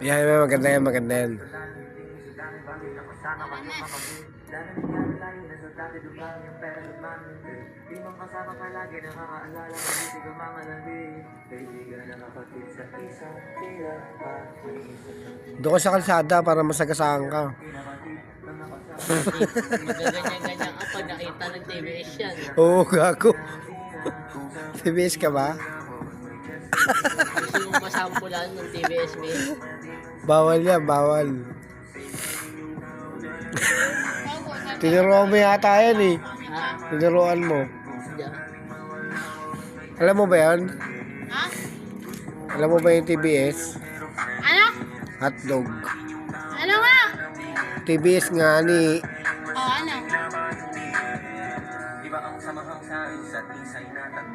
Yan, maganda yan, maganda yan. Doon ka sa kalsada para masagasaan ka. Magaganyan-ganyan ka pag nakita ng TBS yan. Oo, gago. TBS ka ba? Gusto yung masampulan ng TBS mail. Bawal yan, bawal. Tinuruan mo yata yan eh. Ha? Tinuruan mo. Diyan. Alam mo ba yan? Ha? Alam mo ba yung TBS? Ano? Hotdog. Ano nga? TBS nga ni... Oh, ano?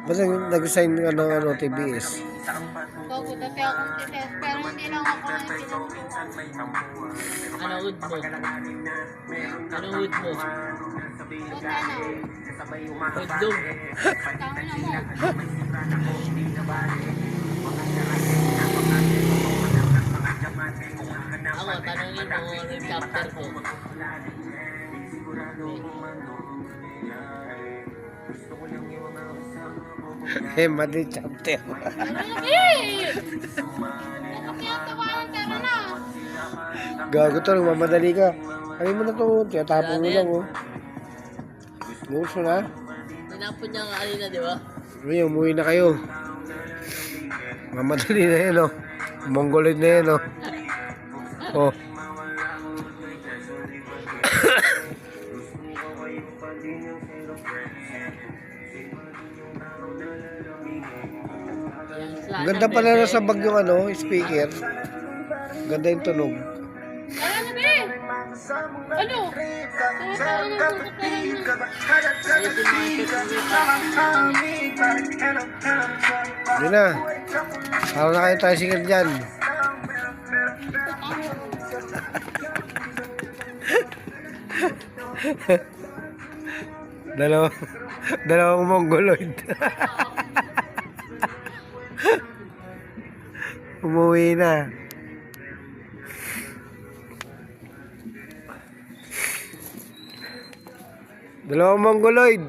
Basta nag-sign ka ng ano, TBS. Bago dati akong titest, pero hindi lang ako ang tinutuwa. Ano hood mo? Ano hood mo? Ba't ano? Hoodlum. Tama na mo. Ako, tanongin mo ano yung chapter ko. Madi chapter. Eh! Ano kaya tawanan tara na? Gago to, nagmamadali ka. Ano mo na to? Tiyatapon mo lang oh. Gusto na? Tinapon niya nga kanina, di ba? Uy, umuwi na kayo. Mamadali na yan oh. Mongoloid na yan oh. Oh. Ang ganda pala na sa bag yung ano, speaker. Ganda yung tunog. Tara na, be! Ano? Tara na, Yun na. Tara na kayo tayo singer dyan. Dalawang mongoloid. Umuwi na. Dalawang mongoloid.